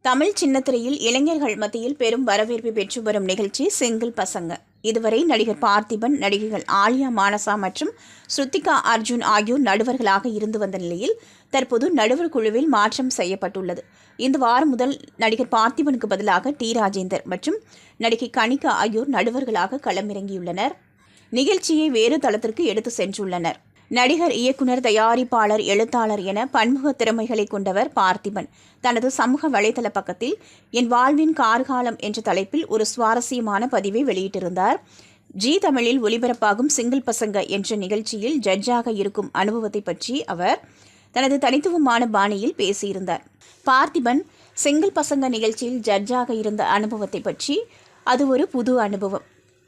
தமிழ் சின்னத்திரையில் இளைஞர்கள் மத்தியில் பெரும் வரவேற்பு பெற்று வரும் நிகழ்ச்சி சிங்கிள் பசங்க. இதுவரை நடிகர் பார்த்திபன், நடிகைகள் ஆலியா மானசா மற்றும் ஸ்ருத்திகா அர்ஜுன் ஆகியோர் நடுவர்களாக இருந்து வந்த நிலையில் தற்போது நடுவர் குழுவில் மாற்றம் செய்யப்பட்டுள்ளது. இந்த வாரம் முதல் நடிகர் பார்த்திபனுக்கு பதிலாக டி. ராஜேந்தர் மற்றும் நடிகை கனிகா ஆகியோர் நடுவர்களாக களமிறங்கியுள்ளனர். நிகழ்ச்சியை வேறு தளத்திற்கு எடுத்து சென்றுள்ளனர். நடிகர், இயக்குனர், தயாரிப்பாளர், எழுத்தாளர் என பன்முக திறமைகளை கொண்டவர் பார்த்திபன். தனது சமூக வலைதள பக்கத்தில் என் வாழ்வின் கார்காலம் என்ற தலைப்பில் ஒரு சுவாரஸ்யமான பதிவை வெளியிட்டிருந்தார். ஜி தமிழில் ஒளிபரப்பாகும் சிங்கிள் பசங்க என்ற நிகழ்ச்சியில் ஜட்ஜாக இருக்கும் அனுபவத்தை பற்றி அவர் தனது தனித்துவமான பாணியில் பேசியிருந்தார். பார்த்திபன் சிங்கிள் பசங்க நிகழ்ச்சியில் ஜட்ஜாக இருந்த அனுபவத்தை பற்றி, அது ஒரு புது அனுபவம்.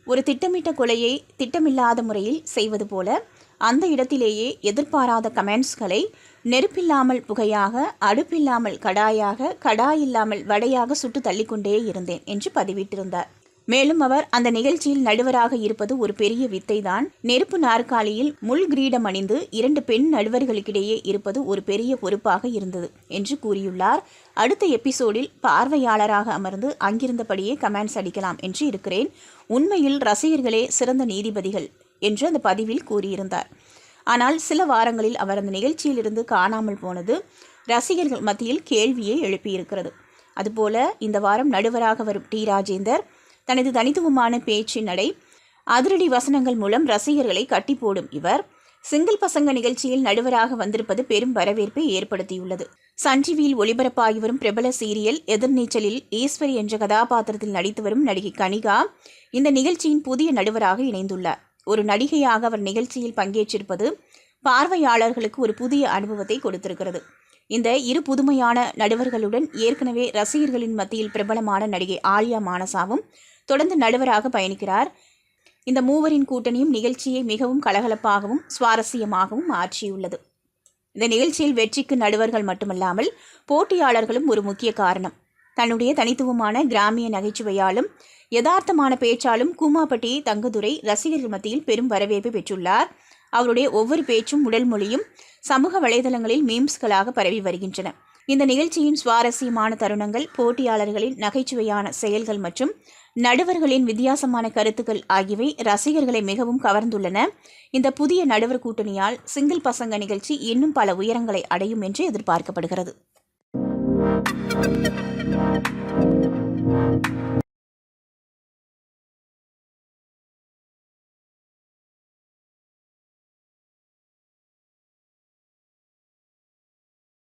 ஒரு திட்டமிட்ட கொலையை திட்டமில்லாத முறையில் செய்வது போல அந்த இடத்திலேயே எதிர்பாராத கமெண்ட்ஸ்களை நெருப்பில்லாமல் புகையாக, அடுப்பில்லாமல் கடாயாக, கடாயில்லாமல் வடையாக சுட்டு தள்ளிக்கொண்டே இருந்தேன் என்று பதிவிட்டிருந்தார். மேலும் அவர், அந்த நிகழ்ச்சியில் நடுவராக இருப்பது ஒரு பெரிய வித்தைதான். நெருப்பு நாற்காலியில் முள் கிரீடம் அணிந்து 2 பெண் நடுவர்களுக்கிடையே இருப்பது ஒரு பெரிய பொறுப்பாக இருந்தது என்று கூறியுள்ளார். அடுத்த எபிசோடில் பார்வையாளராக அமர்ந்து அங்கிருந்தபடியே கமெண்ட்ஸ் அடிக்கலாம் என்று இருக்கிறேன். உண்மையில் ரசிகர்களே சிறந்த நீதிபதிகள் என்று அந்த பதிவில் கூறியிருந்தார். ஆனால் சில வாரங்களில் அவர் அந்த நிகழ்ச்சியிலிருந்து காணாமல் போனது ரசிகர்கள் மத்தியில் கேள்வியை எழுப்பியிருக்கிறது. அதுபோல இந்த வாரம் நடுவராக வரும் டி. ராஜேந்தர் தனது தனித்துவமான பேச்சு நடை, அதிரடி வசனங்கள் மூலம் ரசிகர்களை கட்டி போடும் இவர் சிங்கிள் பசங்க நிகழ்ச்சியில் நடுவராக வந்திருப்பது பெரும் வரவேற்பை ஏற்படுத்தியுள்ளது. சன் டிவியில் ஒளிபரப்பாகி வரும் பிரபல சீரியல் எதிர்நீச்சலில் ஈஸ்வரி என்ற கதாபாத்திரத்தில் நடித்து வரும் நடிகை கனிகா இந்த நிகழ்ச்சியின் புதிய நடுவராக இணைந்துள்ளார். ஒரு நடிகையாக அவர் நிகழ்ச்சியில் பங்கேற்றிருப்பது பார்வையாளர்களுக்கு ஒரு புதிய அனுபவத்தை கொடுத்திருக்கிறது. இந்த இரு புதுமையான நடுவர்களுடன் ஏற்கனவே ரசிகர்களின் மத்தியில் பிரபலமான நடிகை ஆலியா மானசாவும் தொடர்ந்து நடுவராக பயணிக்கிறார். இந்த மூவரின் கூட்டணியும் நிகழ்ச்சியை மிகவும் கலகலப்பாகவும் சுவாரஸ்யமாகவும் மாற்றியுள்ளது. இந்த நிகழ்ச்சியில் வெற்றிக்கு நடுவர்கள் மட்டுமல்லாமல் போட்டியாளர்களும் ஒரு முக்கிய காரணம். தன்னுடைய தனித்துவமான கிராமிய நகைச்சுவையாலும் யதார்த்தமான பேச்சாலும் கூமாப்பட்டி தங்கதுரை ரசிகர்கள் மத்தியில் பெரும் வரவேற்பு பெற்றுள்ளார். அவருடைய ஒவ்வொரு பேச்சும், உடல் மொழியும் சமூக வலைதளங்களில் மீம்ஸ்களாக பரவி வருகின்றன. இந்த நிகழ்ச்சியின் சுவாரஸ்யமான தருணங்கள், போட்டியாளர்களின் நகைச்சுவையான செயல்கள் மற்றும் நடுவர்களின் வித்தியாசமான கருத்துக்கள் ஆகியவை ரசிகர்களை மிகவும் கவர்ந்துள்ளன. இந்த புதிய நடுவர் கூட்டணியால் சிங்கிள் பசங்க நிகழ்ச்சி இன்னும் பல உயரங்களை அடையும் என்று எதிர்பார்க்கப்படுகிறது.